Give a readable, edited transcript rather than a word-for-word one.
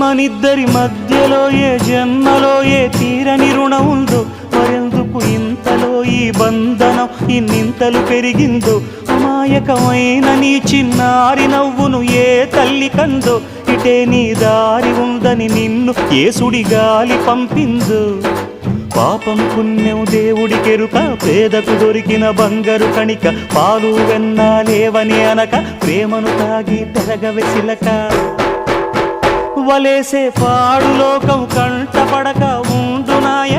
మనిద్దరి మధ్యలో ఏ జన్మలో ఏ తీరని రుణం ఉందో, మరెందుకు ఇంతలో ఈ బంధనం ఇన్నింతలు పెరిగిందో, అమాయకమైన నీ చిన్నారి నవ్వును ఏ తల్లి కందో, ఇటే నీ దారి ఉందని నిన్ను ఏ సుడి గాలి పంపిందో. పాపం పుణ్యం దేవుడికెరుక, పేదకు దొరికిన బంగారు కణిక, పాలు వెన్నాలేవని అనక ప్రేమను తాగి తెరగవెసిలక. వలేసే పాడు లోకం కంటపడక ఉండునాయ